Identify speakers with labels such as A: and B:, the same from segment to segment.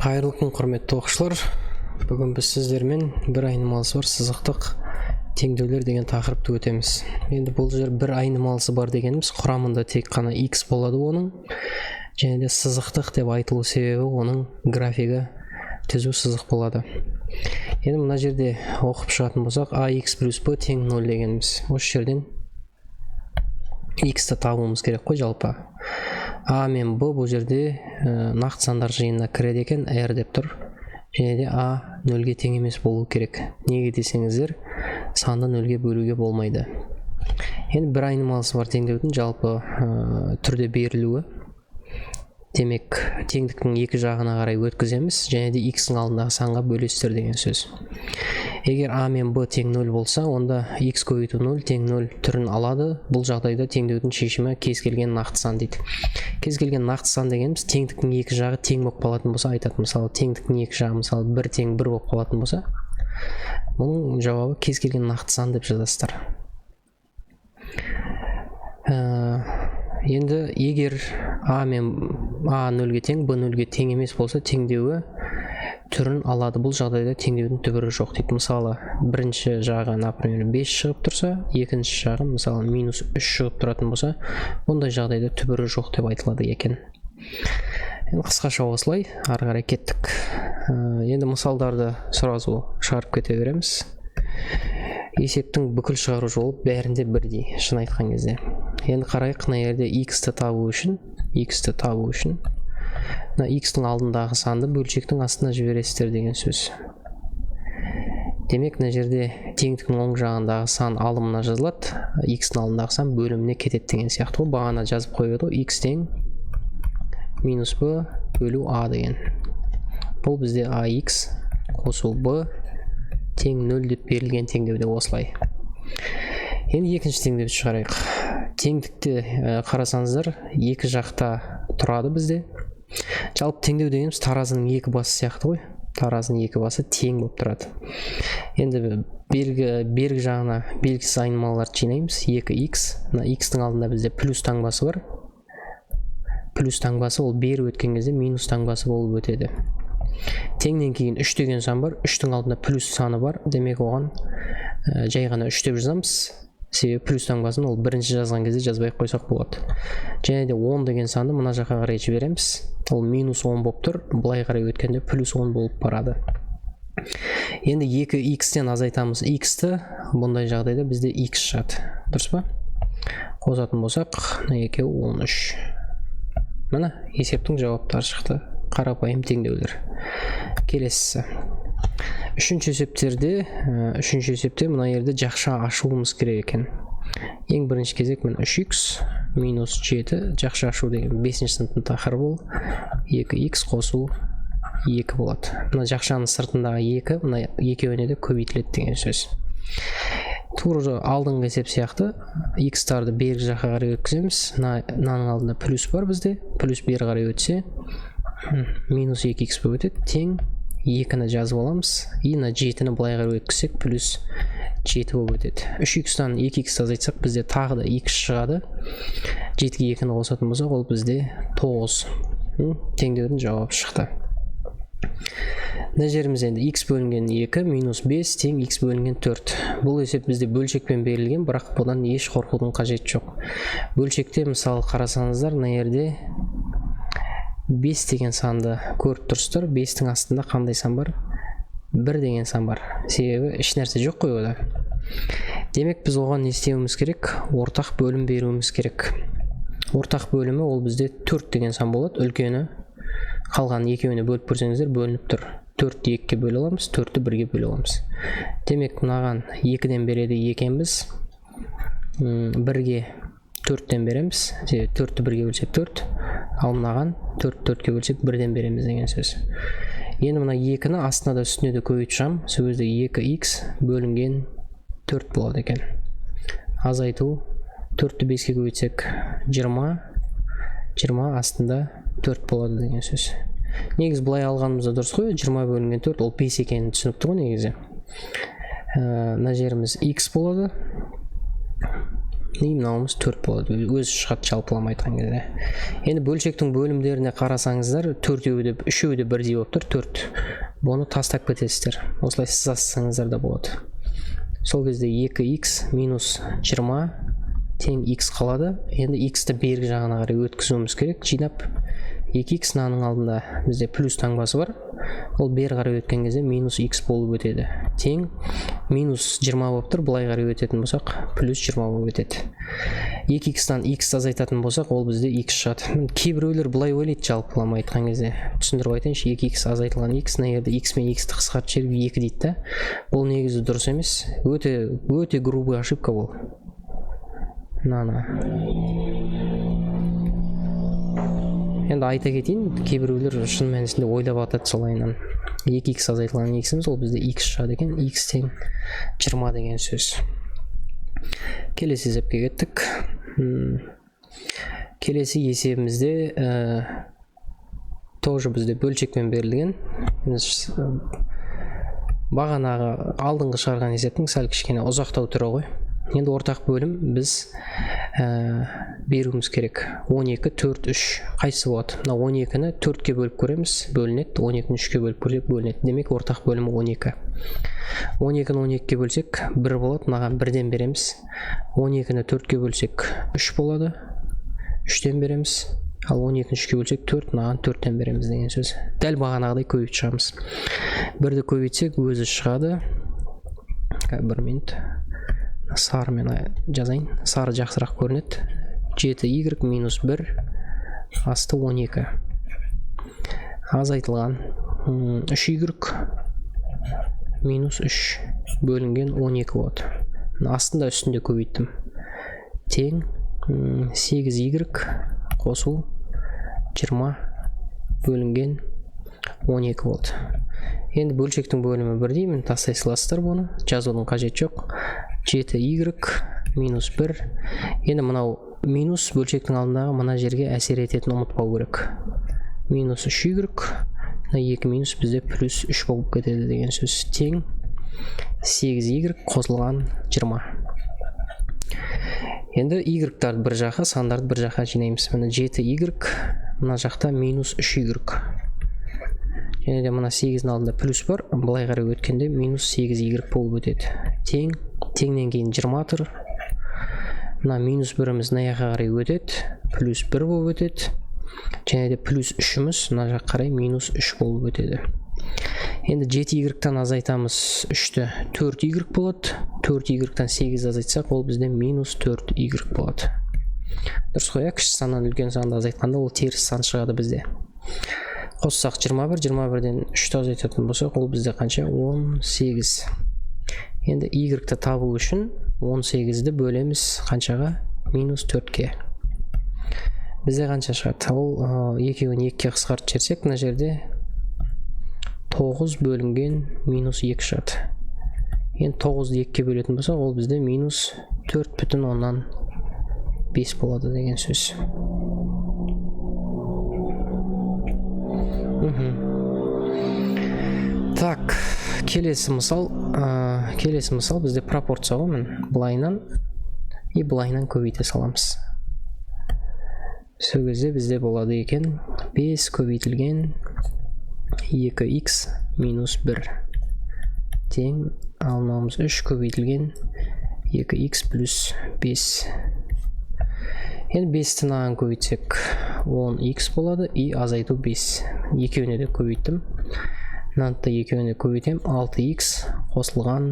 A: Қайырлы күн, құрметті оқушылар. Бүгін біз сіздермен бір айнымалысы бар сызықтық теңдеулер деген тақырыпты өтеміз. Енді бұл жер бір айнымалысы бар дегеніміз құрамында тек қана x болады оның. Және де сызықтық деп айтылу себебі оның графигі түзу сызық болады. Енді мына жерде оқып шығатын болсақ, ax плюс b тең 0 дегеніміз. Осы жерден x-ті табуымыз керек қой жалпы. A мен B бұл жерде нақты сандар жиынына кіреді екен, R деп тұр. Және де A 0-ге тең емес болу керек. Неге десеңіздер, санды 0-ге бөлуге болмайды. Енді бір айнымалысы бар теңдеудің жалпы түрде берілуі. Демек, теңдіктің екі жағына қарай өткіземіз, және де x-ің алдындағы санға бөлесіздер деген сөз. Егер a мен b тең 0 болса, онда x көбейту 0 тең 0 түрін алады. Бұл жағдайда теңдеудің шешімі кез келген нақты сан дейді. Кез келген нақты сан дегеніміз теңдіктің екі жағы тең болып қалатын болса айтады. Мысалы, теңдіктің екі жағы мысалы 1 тең 1 болып қалатын болса, бұның жауабы кез келген нақты сан деп жазасыздар. Енді егер a 0-ге тең, b 0-ге тең емес болса, теңдеуі түрін алады. Бұл жағдайда теңдеудің түбірі жоқ дейді. Мысалы, бірінші жағы, например, 5 шығып тұрса, екінші жағы, мысалы, минус 3 шығып тұратын болса, ондай жағдайда түбірі жоқ деп айтылады екен. Енді қысқаша осылай, ары қарай кеттік. Енді мысалдарды сразу шығарып кете береміз. Есептің бүкіл шығару жолы бәрінде бірдей, шын айтқан кезде. Енді қарайық, мына жерде x-ті табу үшін, мына x-тің алдындағы санды бөлшектің астына жібересіздер деген сөз. Демек, мына жерде теңдіктің оң жағындағы сан алымына жазылады, x-тің алдындағы сан бөліміне кетеді деген сияқты. Бағана жазып қойды, x тең минус b бөлу a деген. Бұл бізде ax қосу b тең 0 деп берілген теңдеуде осылай. Енді екінші теңдеуді шығарайық. Теңдікте қарасаңыздар, екі жақта тұрады бізде. Жалпы теңдеу дегеніміз таразының екі басы сияқты ғой. Таразының екі басы тең болып тұрады. Енді бергі жағына белгісіз айнымалыларды жинаймыз. 2x, мына x-тің алдында бізде плюс таңбасы бар. Плюс таңбасы ол бері өткен кезде минус таңбасы болып өтеді. Теңнен кейін 3 деген сан бар, 3-тің алдында плюс саны бар, демек оған жай ғана 3 деп жазамыз. Себебі плюс таңбасын ол бірінші жазған кезде жазбай қойсақ болады. Және де 10 деген санды мына жаққа қарай жібереміз. Ол минус 10 болып тұр, былай қарай өткенде плюс 10 болып барады. Енді 2x-тен азайтамыз x-ті, бұндай жағдайда бізде x шығады. Дұрыс па? Қосатын болсақ, 2 13. Мына есептің жауаптары шықты. Қарапайым теңдеулер. Келесісі. Үшінші есепте мына жерде жақша ашуымыз керек екен. Ең бірінші кезек мен 3x минус 7 жақша ашу деген 5-ші сыныптың тақырыбы ол 2x қосу 2 болады. Мына жақшаның сыртындағы 2, мына екеуіне де көбейтіледі деген сөз. Тура алдыңғы есеп сияқты x-тарды бергі жаққа қарай өткіземіз. Мынаның алдында плюс бар бізде. Плюс бері қарай өтсе, минус 2x болып өтеді, тең 2-ні жазып аламыз. И мына 7-ні былай қарай өткізсек, плюс 7 болып өтеді. 3x-тан 2x азайтсақ, бізде тағы да x шығады. 7-ге 2-ні қосатын болсақ, ол бізде 9. Теңдеудің жауабы шықты. Мына жеріміз енді x бөлінген 2 минус 5 тең x бөлінген 4. Бұл есеп бізде бөлшекпен берілген, бірақ бұдан еш қорқудың қажеті жоқ. Бөлшекте мысалы қарасаңыздар, мына жерде 5 деген санды көріп тұрсыздар. 5-тің астында қандай сан бар? 1 деген сан бар. Себебі еш нәрсе жоқ қой ода. Демек, біз оған не істеуіміз керек? Ортақ бөлім беруіміз керек. Ортақ бөлімі ол бізде 4 деген сан болады. Үлкені қалған екеуіне бөліп көрсеңіздер бөлініп тұр. 4-ті 2-ге бөле аламыз, 4-ті 1-ге бөле аламыз. Демек, мынаған 2-ден береді екенбіз. 1-ге 4-тен береміз. 4-ті 1-ге бөлсек 4. Ал мынаған 4-4-ге бөлсек 1-ден береміз деген сөз. Енді мына 2-ні астына да үстіне де көбейтіп шығам. Сол кезде 2x бөлінген 4 болады екен. Азайту 4-ті 5-ге көбейтсек 20, 20 астында 4 болады деген сөз. Негіз былай алғанымызда дұрыс қой, 20 бөлінген 4 ол 5 екенін түсінікті ғой негізі. Мына жеріміз x болады. мынауымыз 4 болады, өзі шығады жалпылама айтқан кезде. Енді бөлшектің бөлімдеріне қарасаңыздар, үшеуі де бірдей болып тұр, 4. Бұны тастап кетесіздер. Осылай сызасаңыздар да болады. Сол кезде 2x минус 20 тең x қалады. Енді x-ті бергі жағына қарай өткізуіміз керек. Жинап 2x мынаның алдында бізде плюс таңбасы бар. Ол бері қарай өткен кезде минус x болып өтеді. Тең минус 20 болып тұр. Былай қарай өтетін болсақ, плюс 20 болып өтеді. 2x-тан x азайтатын болсақ, ол бізде x шығады. Кейбіреулер былай ойлайды жалпылама айтқан кезде. Түсіндіріп айтайыншы, 2x азайтылған x, мына жерде x мен x-ті қысқартып жіберіп 2 дейді да. Бұл негізі дұрыс емес. Өте грубый ошибка бұл. Енді айта кетейін, кейбіреулер шын мәнісінде ойлап атады солайынан. 2x азайтылған x-іміз, ол бізде x шығады екен, x тең 20 деген сөз. Келесі есепке кеттік. Келесі есебімізде тоже бізде бөлшекпен берілген. Бағанағы алдыңғы шығарған есептің сәл кішкене ұзақтау түрі ғой. Енді ортақ бөлім біз беруіміз керек. 12, 4, 3 қайсы болады? Мына 12-ні 4-ке бөліп көреміз, бөлінеді. 12-ні 3-ке бөліп көрсек, бөлінеді. Демек, ортақ бөлімі 12. 12-ні 12-ке бөлсек, 1 болады. Мынаған 1-ден береміз. 12-ні 4-ке бөлсек, 3 болады. 3-ден береміз. Ал 12-ні 3-ке бөлсек, 4, мынаған 4-ден береміз деген сөз. Дәл бағанағыдай көбейт шығамыз. 1-ді көбейтсек, өзі шығады. 1 минут. Сарымен жазайын. Сары жақсырақ көрінеді. 7y минус 1 асты 12. Азайтылған 3y минус 3 бөлінген 12 болады. Астында үстінде көбейттім. Тең 8y қосу 20 бөлінген 12 болды. Енді бөлшектің бөлімі бірдеймін, тастай саласыздар бұны, жазудың қажет жоқ. 7y минус 1. Енді мынау минус бөлшектің алдындағы мына жерге әсер ететін ұмытпау керек. Минус 3y, 2 минус бізде плюс 3 болып кетеді деген сөз. Тең 8y қосылған 20. Енді y-тарды бір жаққа, сандарды бір жаққа жинаймыз. Мына 7y, мына жақта минус 3y. Және де мына 8-дің алдында плюс бар, былай қарай өткенде минус 8y болып өтеді. Теңнен кейін 20 тұр. Мына минус 1-іміз мына жаққа қарай өтеді, плюс 1 болып өтеді. Және де плюс 3-іміз мына жаққа қарай минус 3 болып өтеді. Енді 7y-тан азайтамыз 3-ті 4y болады. 4y-тан 8 азайтсақ, ол бізде минус 4y болады. Дұрыс қой, кіші саннан үлкен санды азайтқанда ол теріс сан шығады бізде. Қоссақ 21, 21-ден 3-ті азайтатын болсақ, ол бізде қанша? 18. Енді y-ті табу үшін 18-ді бөлеміз қаншаға? Минус 4-ке. Бізде қанша шығады? Ол екеуін 2-ке қысқартып жіберсек, мына жерде 9 бөлінген минус 2 шығады. Енді 9-ды 2-ке бөлетін болсақ, ол бізде минус 4,5 болады деген сөз. Так, келесі мысал бізде пропорция ғой, былайынан и былайынан көбейте саламыз. Сол кезде бізде болады екен 5 көбейтілген 2x минус 1 тең, ал мынауымыз 3 көбейтілген 2x плюс 5. Енді 5-ті мынаған көбейтсек 10x болады и азайту 5. Екеуіне де көбейттім. Мынаны екеуіне көбейтем, 6x қосылған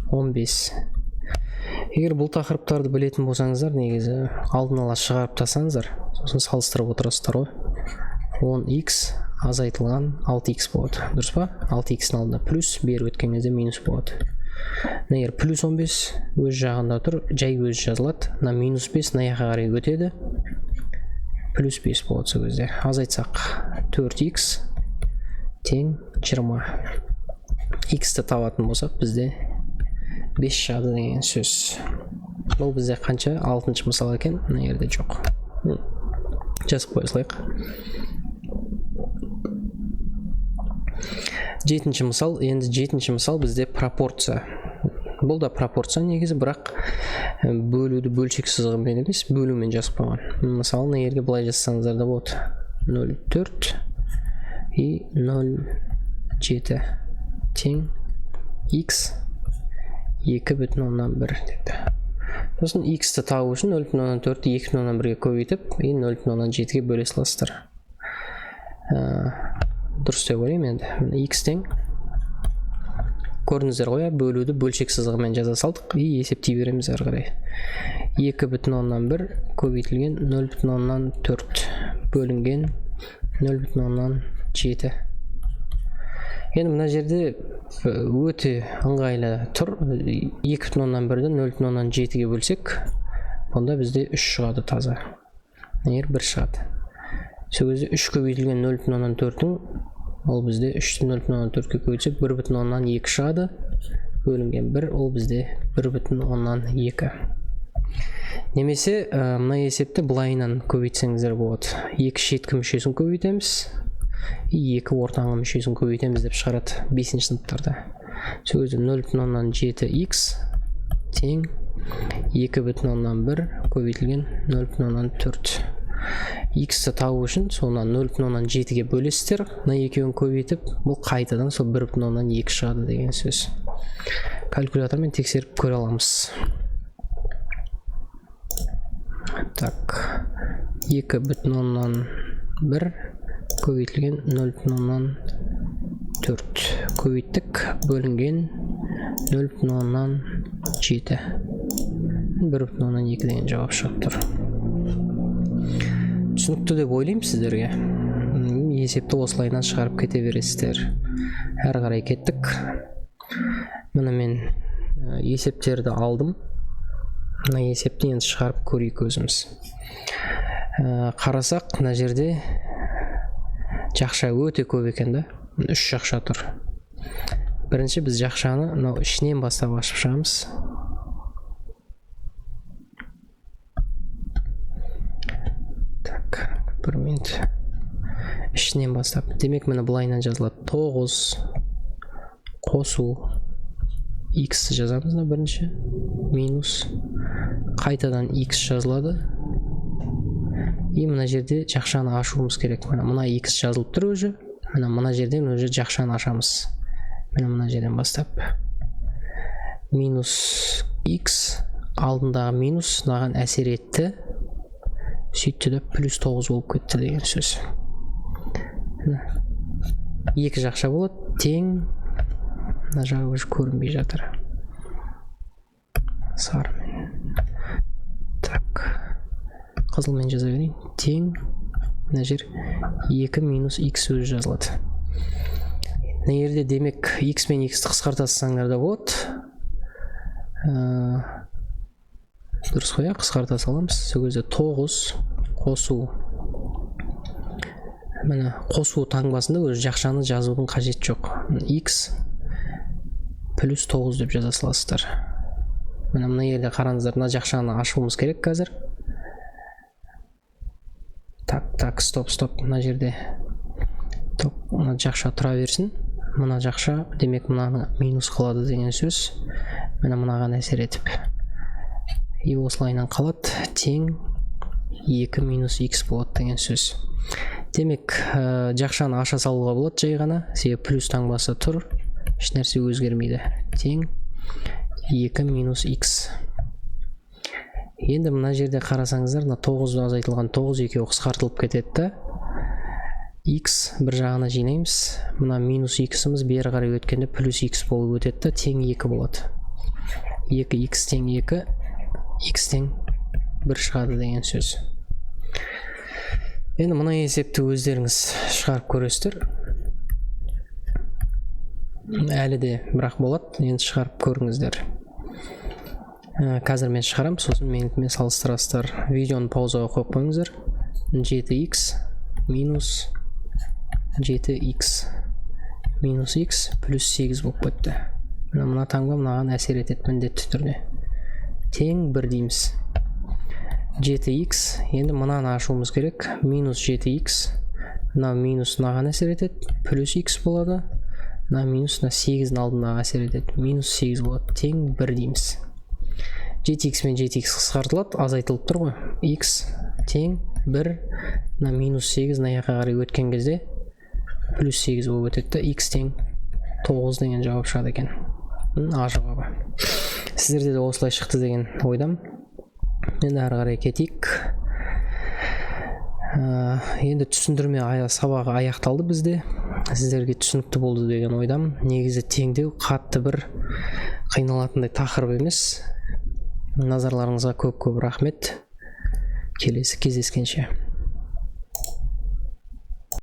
A: 15. Егер бұл тақырыптарды білетін болсаңыздар, негізі алдын ала шығарып тастаңыздар, сосын салыстырып отырасыздар ғой. 10x азайтылған 6x болады. Дұрыс па? 6x-ның алдында плюс, бері өткен кезде минус болады. Егер плюс 15 өз жағында тұр, жай өз жазылады. Мына минус 5 мына жаққа қарай өтеді. Плюс 5 болады сол кезде. Азайтсақ 4x тең 20. X-ті табатын болсақ, бізде 5 шығады деген сөз. Бұл бізде қанша? 6-шы мысал екен, мына жерде жоқ. Жазып қоя салайық. 7-ші мысал, енді 7-ші мысал бізде пропорция. бұл да пропорция негізі, бірақ бөлуді бөлшек сызығымен емес, бөлумен жазып қойған. Мысалы, мына жерге былай жазсаңыздар да болады. 0,4 и 0,7 тең x 2,1 депті. Сосын x-ті табу үшін 0,4-ті 2,1-ге көбейтіп, 0,7-ге бөле саласыздар. Дұрыс деп ойлаймын енді. X тең көрдіңіздер ғой, бөлуді бөлшек сызығымен жаза салдық и есептей береміз әрі қарай. 2,1 көбейтілген 0,4 бөлінген 0,7. Енді мына жерде өте ыңғайлы тұр. 2,1-ді 0,7-ге бөлсек, онда бізде 3 шығады таза. Егер 1 шығады. Сол кезде 3 көбейтілген 0,4-дің ол бізде 3-ті 0,4-ге көбейтсек 1,2 шығады. Бөлінген 1 ол бізде 1,2. Немесе мына есепті былайынан көбейтсеңіздер болады. 2 шеткі мүшесін көбейтеміз. 2 ортаңғы мүшесін көбейтеміз деп шығарады 5-ші сыныптарда. Сол кезде 0,7x тең 2,1 көбейтілген 0,4. X-ті табу үшін соңынан 0,7-ге бөлесіздер. Мына екеуін көбейтіп, бұл қайтадан сол 1,2 шығады деген сөз. Калькулятормен тексеріп көре аламыз. Так, 2,1 көбейтілген 0,4 көбейттік, бөлінген 0,7. 1,2 деген жауап шығып тұр. Түсінікті деп ойлаймын сіздерге. Есепті осылайынан шығарып кете бересіздер. Әрі қарай кеттік. Мына мен есептерді алдым. Мына есепті енді шығарып көрейік өзіміз. Қарасақ, мына жерде жақша өте көп екен да. 3 жақша тұр. Бірінші біз жақшаны ішінен бастап ашып шығамыз. Так, бір минут. Ішінен бастап. Демек, мені былайынан жазылады. 9 қосу x жазамыз да бірінші. Минус. Қайтадан x жазылады. И мына жерде жақшаны ашуымыз керек. Мына x жазылып тұр өзі. Мына жерден өзі жақшаны ашамыз. Мына жерден бастап. Минус x алдындағы минус маған әсер етті. Сөйтті де плюс 9 болып кетті деген сөз. Екі жақша болады. Тең. Мына жағы өзі көрінбей жатыр. Сарымен. Так. Қызылмен жаза берейін. Тең. Мына жер 2 минус x өзі жазылады. Мына жерде демек x мен x-ті қысқартасаңдар да болады. Дұрыс қоя, қысқарта саламыз. Сол кезде 9 қосу. Міне қосу таңбасында өзі жақшаны жазудың қажет жоқ. X плюс 9 деп жаза саласыздар. Мына жерде қараңыздар, мына жақшаны ашуымыз керек қазір. Так, стоп. Мына жерде мына жақша тұра берсін. Мына жақша, демек мынаны минус қылады деген сөз. Мынаған әсер етіп. И осылайынан қалады. Тең 2 минус x болады деген сөз. Демек, жақшаны аша салуға болады жай ғана. Себебі плюс таңбасы тұр. Еш нәрсе өзгермейді. Тең 2 минус x. Енді мына жерде қарасаңыздар, 9-дан азайтылған 9 екеуі қысқартылып кетеді. X бір жағына жинаймыз. Мына минус x-іміз бері қарай өткенде плюс x болып өтеді. Тең 2 болады. 2x тең 2, x тең 1 шығады деген сөз. Енді мына есепті өздеріңіз шығарып көресіздер. Әлі де бірақ болады. Енді шығарып көріңіздер. Қазір мен шығарам, сосын менікімен салыстырасыздар. Видеоны паузаға қойып қойыңыздар. 7x минус 7x минус x плюс 8 болып кетті. Мына таңба мынаған әсер етеді міндетті түрде. Тең 1 дейміз. 7x, енді мынаны ашуымыз керек. Минус 7x, мына минус мынаған әсер етеді. Плюс x болады. мына минус мына 8-дің алдындағы әсер етеді. Минус 8 болады. Тең 1 дейміз. GTX мен GTX қысқартылады, азайтылып тұр ғой. X тең 1, мына минус 8 мына жаққа қарай өткен кезде плюс 8 болып өтеді. X тең 9 деген жауап шығады екен. А жауабы. Сіздерде де осылай шықты деген ойдам. Енді ары қарай кетейік. Енді түсіндірме сабағы аяқталды бізде. Сіздерге түсінікті болды деген ойдам. Негізі теңдеу қатты бір қиналатындай тақырып емес. Назарларыңызға көп рахмет. Келесі кездескенше.